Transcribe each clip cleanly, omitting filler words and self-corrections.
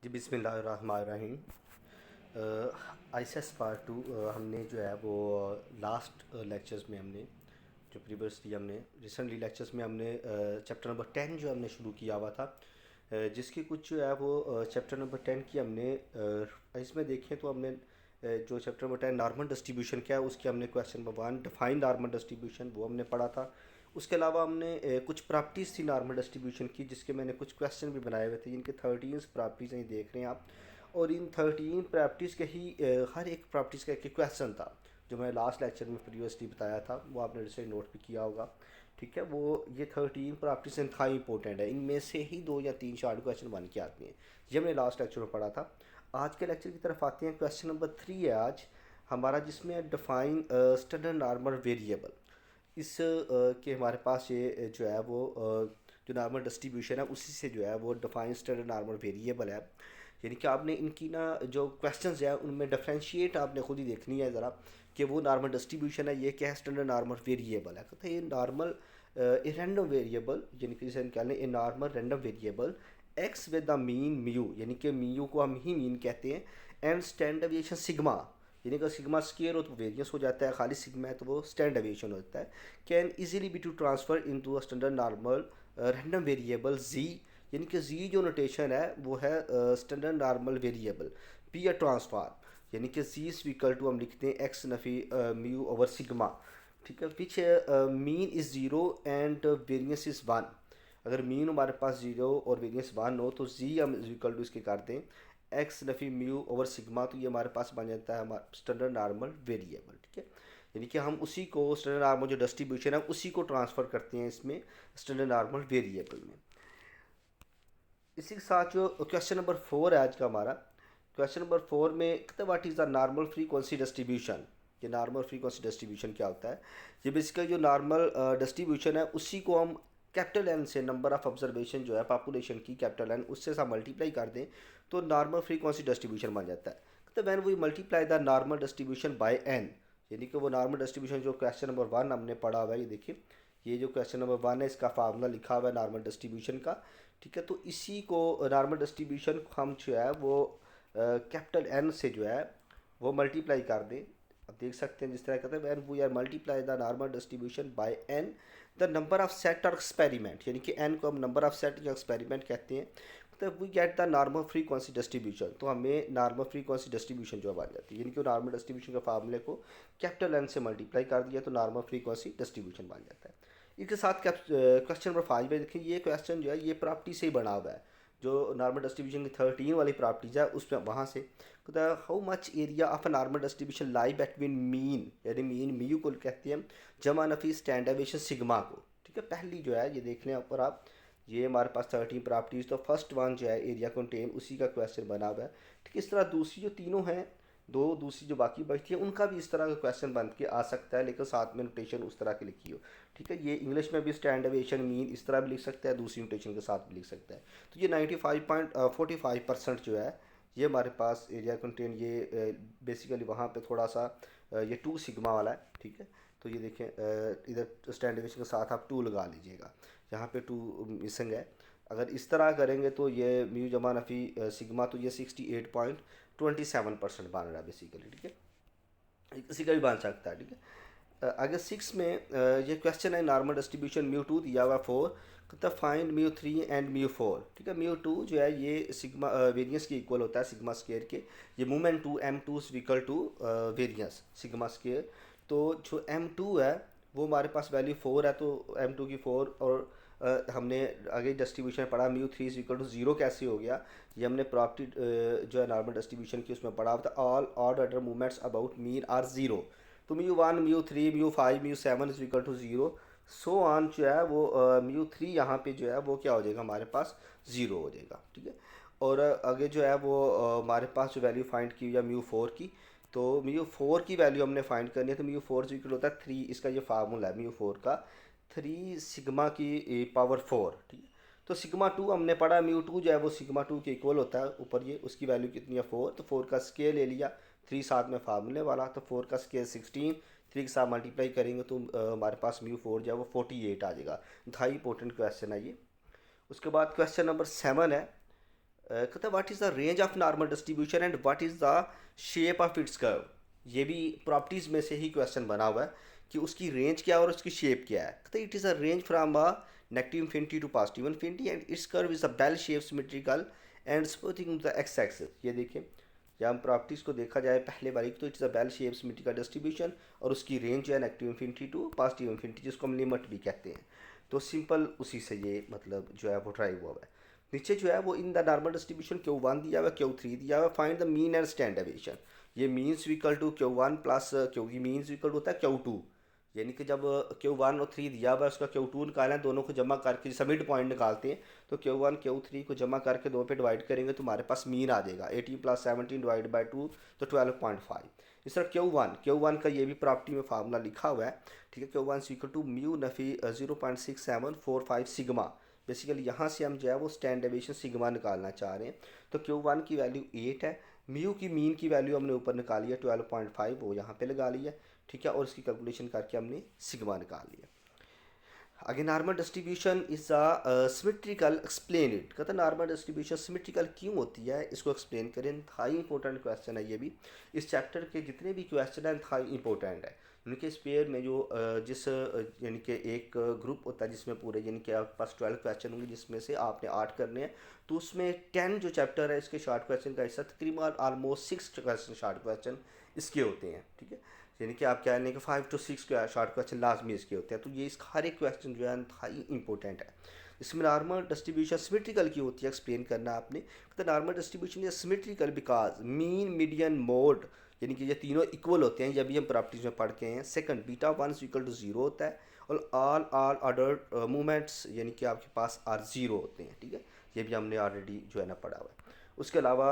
जी बिस्मिल्लाहिर्रहमानिर्रहीम। ICS part two हमने जो है वो लास्ट लेक्चर्स में हमने जो प्रीवियसली हमने रिसेंटली लेक्चर्स में हमने चैप्टर नंबर 10 जो हमने शुरू किया हुआ था, जिसकी कुछ जो है वो चैप्टर नंबर 10 की हमने इसमें देखें तो हमने जो चैप्टर नंबर 10 नॉर्मल डिस्ट्रीब्यूशन क्या है उसके हमने question number 1 define normal distribution वो हमने पढ़ा था। उसके अलावा हमने कुछ प्रॉपर्टीज़ थी नॉर्मल डिस्ट्रीब्यूशन की जिसके मैंने कुछ क्वेश्चन भी बनाए हुए थे। इनके 13 प्रॉपर्टीज़ हैं, देख रहे हैं आप। और इन 13 प्रॉपर्टीज़ के ही हर एक प्रॉपर्टीज़ का एक क्वेश्चन था जो मैं लास्ट लेक्चर में प्रीवियसली बताया था, वो आपने रिसेंट नोट भी किया होगा। ठीक है, वो ये 13 प्रॉपर्टीज़ इंतहाई इंपॉर्टेंट है, इनमें से ही 2 या 3 शार्ट क्वेश्चन बन के आते हैं। ये हमने लास्ट लेक्चर में पढ़ा था। आज के लेक्चर की तरफ आते हैं। क्वेश्चन नंबर 3 है आज हमारा, जिसमें डिफाइन स्टैंडर्ड नॉर्मल वेरिएबल। इस के हमारे पास ये जो है वो जो नॉर्मल डिस्ट्रीब्यूशन है उसी से जो है वो डिफाइन स्टैंडर्ड नॉर्मल वेरिएबल है। यानी कि आपने इनकी ना जो क्वेश्चंस है उनमें डिफरेंशिएट आपने खुद ही देखनी है ज़रा कि वो नॉर्मल डिस्ट्रीब्यूशन है, ये क्या है, स्टैंडर्ड नॉर्मल वेरिएबल है। कहते हैं ये नॉर्मल ए रैंडम वेरिएबल, यानी कि जैसे निकालें a normal random variable x with the mean mu, यानी कि म्यू को हम ही मीन कहते हैं, एंड स्टैंडर्ड डेविएशन सिग्मा, यानी कि सिग्मा स्केयर हो तो वेरियंस हो जाता है, खाली सिग्मा है तो वो स्टैंडर्ड डेविएशन होता है। Can easily be to transfer into a standard normal random variable Z, यानी कि जी जो नोटेशन है वो है standard normal variable P a transform, यानी कि जी इज इक्वल टू हम लिखते हैं एक्स नफी म्यू ओवर सिग्मा। ठीक है, which mean is zero and variance is one. अगर मीन हमारे पास ज़ीरो और वेरियंस वन हो तो जी हम इक्वल टू इसके कर दें एक्स नफी म्यू ओवर सिग्मा, तो ये हमारे पास बन जाता है हमारा स्टैंडर्ड नॉर्मल वेरिएबल। ठीक है, यानी कि हम उसी को स्टैंडर्ड नॉर्मल जो डिस्ट्रीब्यूशन है उसी को ट्रांसफ़र करते हैं इसमें स्टैंडर्ड नॉर्मल वेरिएबल में। इसी के साथ जो क्वेश्चन नंबर 4 है आज का हमारा, क्वेश्चन नंबर 4 में कहते हैं what is the normal frequency distribution. ये नॉर्मल फ्रीक्वेंसी डिस्ट्रीब्यूशन क्या होता है? ये बेसिकली जो नॉर्मल डिस्ट्रीब्यूशन है उसी को हम कैपिटल एन से, नंबर ऑफ ऑब्जर्वेशन जो है पॉपुलेशन की कैपिटल एन, उससे हम मल्टीप्लाई कर दें तो नॉर्मल फ्रीक्वेंसी डिस्ट्रीब्यूशन बन जाता है। कहते हैं when we multiply the normal distribution by N, यानी कि वो नॉर्मल डिस्ट्रीब्यूशन जो क्वेश्चन नंबर 1 हमने पढ़ा हुआ है, ये देखिए ये जो क्वेश्चन नंबर 1 है इसका फार्मूला लिखा हुआ है नॉर्मल डिस्ट्रीब्यूशन का। ठीक है, तो इसी को नॉर्मल डिस्ट्रीब्यूशन हम जो है वो कैपिटल एन से जो है वो मल्टीप्लाई कर दें। अब देख सकते हैं जिस तरह कहते हैं when we are multiply the normal distribution by N the number of set और एक्सपेरिमेंट, यानी कि एन को हम नंबर ऑफ सेट या एक्सपेरिमेंट कहते हैं, तो we get the normal frequency distribution. तो हमें नॉर्मल फ्रीक्वेंसी डिस्ट्रीब्यूशन जो बन जाती है, यानी कि नॉर्मल डिस्ट्रीब्यूशन के फार्मूले को कैपिटल एन से मल्टीप्लाई कर दिया तो नॉर्मल फ्रीक्वेंसी डिस्ट्रीब्यूशन बन जाता है। इसके साथ क्वेश्चन नंबर 5 में देखिए, ये क्वेश्चन जो है ये प्रॉपर्टी से ही बना हुआ है, जो नॉर्मल डिस्ट्रीब्यूशन की 13 वाली प्रॉपर्टीज है उसमें वहाँ से कहता है how much area of a normal distribution lie between mean, यानी मीन म्यू को कहते हैं, जमा नफी स्टैंडर्ड डेविएशन सिग्मा को। ठीक है, पहली जो है ये देख लें ऊपर आप, ये हमारे पास 13 प्रॉपर्टीज, तो फर्स्ट वन जो है एरिया कंटेन उसी का क्वेश्चन बना हुआ है। ठीक है, इस तरह दूसरी जो तीनों हैं, दो दूसरी जो बाकी बचती है उनका भी इस तरह का क्वेश्चन बन के आ सकता है, लेकिन साथ में नोटेशन उस तरह की लिखी हो। ठीक है, ये इंग्लिश में भी स्टैंड डेविएशन मीन इस तरह भी लिख सकता है, दूसरी नोटेशन के साथ भी लिख सकता है। तो ये 95.45% जो है ये हमारे पास एरिया कंटेन, ये बेसिकली वहाँ पे थोड़ा सा ये 2 सिग्मा वाला है। ठीक है, तो ये देखें इधर स्टैंड डेविएशन के साथ आप 2 लगा लीजिएगा, यहाँ पे 2 मिसिंग है। अगर इस तरह करेंगे तो ये म्यू जमा नफ़ी सिग्मा, तो ये 68.27% बन रहा है बेसिकली। ठीक है, किसी का भी बन सकता है। ठीक है, अगर 6 में ये क्वेश्चन है नॉर्मल डिस्ट्रीब्यूशन म्यू 2 दिया हुआ 4, तो फाइंड म्यू 3 एंड म्यू 4। ठीक है, म्यू 2 जो है ये सिग्मा वेरियंस के इक्वल होता है सिग्मा स्केयर के, ये movement 2 m2 equal to variance sigma square. तो जो m2 है वो हमारे पास वैल्यू 4 है, तो m2 की 4, और हमने आगे डिस्ट्रीब्यूशन पढ़ा म्यू 3 इज इक्वल टू 0 कैसे हो गया, ये हमने प्रॉपर्टी जो है नॉर्मल डिस्ट्रीब्यूशन की उसमें पढ़ा था, all odd order movements about mean are 0। तो mu 1 mu 3 mu 5 mu 7 is equal to 0, so on जो है वो म्यू 3 यहाँ पे जो है वो क्या हो जाएगा हमारे पास 0 हो जाएगा। ठीक है, और आगे जो है वो हमारे पास जो वैल्यू फाइंड की या म्यू 4 की, तो म्यू 4 की वैल्यू हमने फाइंड करनी है, तो म्यू 4 इक्वल होता है 3, इसका ये फार्मूला है म्यू 4 का 3 सिग्मा की पावर 4। ठीक है, तो सिग्मा 2 हमने पढ़ा, म्यू 2 जो है वो सिग्मा 2 के इक्वल होता है, ऊपर ये उसकी वैल्यू कितनी है 4, तो 4 का स्केल ले लिया, 3 साथ में फार्मूले वाला, तो 4 का स्केल 16, 3 के साथ मल्टीप्लाई करेंगे तो हमारे पास म्यू 4 जो है वो 48 आ जाएगा। हाई इंपॉर्टेंट क्वेश्चन है ये। उसके बाद क्वेश्चन नंबर 7 है, कहता है what is the range of normal distribution and what is the shape of its curve. ये भी प्रॉपर्टीज़ में से ही क्वेश्चन बना हुआ है कि उसकी रेंज क्या है और उसकी शेप क्या है। कहते हैं it is a range from a negative infinity to positive infinity and it's curve is a bell shape symmetrical and supporting the x axis. ये देखिए जब हम प्रॉपर्टीज़ को देखा जाए पहले वाली तो it's a bell shape symmetrical distribution और उसकी रेंज जो है negative infinity to positive infinity जिसको हम लिमिट भी कहते हैं। तो सिंपल उसी से ये मतलब जो है वो ड्राइव हुआ है। नीचे जो है वो in the normal distribution Q1 दिया हुआ है, Q3 दिया हुआ है, find the mean and standard deviation. ये means equal to Q1 plus Q की मीन्स इक्वल होता है Q2, यानी कि जब Q1 और 3 दिया हुआ है उसका Q2 निकालना है, दोनों को जमा करके जैसे मिड पॉइंट निकालते हैं तो Q1 Q3 को जमा करके 2 पे डिवाइड करेंगे तो हमारे पास मीन आ जाएगा 18 प्लस 17 डिवाइड बाई 2 तो 12.5। इस तरह Q1 का ये भी प्रॉपर्टी में फार्मूला लिखा हुआ है, ठीक है। Q1 equal to mu Nafi 0.6745 sigma. Basically यहाँ से हम जो है वो स्टैंड डेविएशन सिग्मा निकालना चाह रहे हैं। तो Q1 की वैल्यू 8 है, म्यू की मीन की वैल्यू हमने ऊपर निकाली है 12.5, वो यहाँ पे लगा ली है, ठीक है। और इसकी कैलकुलेशन करके हमने सिग्मा निकाल लिया। आगे normal distribution is a symmetrical explain it. कहता है नॉर्मल डिस्ट्रीब्यूशन सिमेट्रिकल क्यों होती है, इसको एक्सप्लेन करें। हाई इंपॉर्टेंट क्वेश्चन है ये भी। इस चैप्टर के जितने भी क्वेश्चन हैं हाई इंपॉर्टेंट है। उनके इस पेयर में जो जिस यानी कि एक ग्रुप होता है जिसमें पूरे यानी कि आपके पास 12 क्वेश्चन होंगे जिसमें से आपने 8 करने हैं, तो उसमें 10 जो चैप्टर है इसके शॉर्ट क्वेश्चन का हिस्सा तकरीबन ऑलमोस्ट 6 क्वेश्चन शॉर्ट क्वेश्चन इसके होते हैं, ठीक है। यानी कि आप कह रहे हैं कि 5 to 6 शॉर्ट क्वेश्चन लाजमी इसके होते हैं। तो ये इसका हर एक क्वेश्चन जो है हाई इंपॉर्टेंट है। इसमें नॉर्मल डिस्ट्रीब्यूशन सिमेट्रिकल की होती है एक्सप्लेन करना आपने। तो normal distribution is symmetrical because mean median mode यानी कि ये तीनों इक्वल होते हैं, ये भी हम प्रॉपर्टीज में पढ़ के हैं। सेकंड बीटा 1 इक्वल टू 0 होता है और ऑल अदर मूवमेंट्स यानी कि आपके पास आर 0 होते हैं, ठीक है। ये भी हमने ऑलरेडी जो है ना पढ़ा हुआ है। उसके अलावा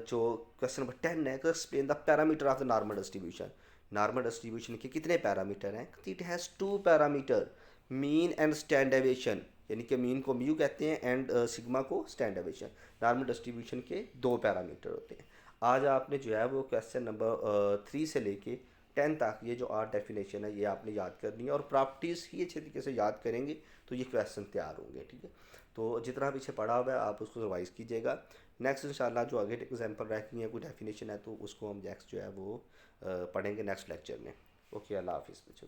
जो क्वेश्चन नंबर 10 है, explain the parameter of the normal distribution. Normal distribution के कितने पैरामीटर हैं? It has 2 parameter, mean and stand deviation, यानी कि मीन को म्यू कहते हैं एंड सिग्मा को स्टैंड डेविएशन। नॉर्मल डिस्ट्रीब्यूशन के 2 पैरामीटर होते हैं। आज आपने जो है वो क्वेश्चन नंबर 3 से लेके 10 तक ये जो 8 डेफिनेशन है ये आपने याद करनी है और प्रॉपर्टीज़ ही अच्छे तरीके से याद करेंगे तो ये क्वेश्चन तैयार होंगे, ठीक है। तो जितना पीछे पढ़ा हुआ है आप उसको रिवाइज़ कीजिएगा। नेक्स्ट इंशाल्लाह जो आगे एग्जाम्पल रखी है कोई डेफिनेशन है तो उसको हम नेक्स्ट जो है वो पढ़ेंगे नेक्स्ट लेक्चर में। ओके, अल्लाह हाफिज़ बच्चों।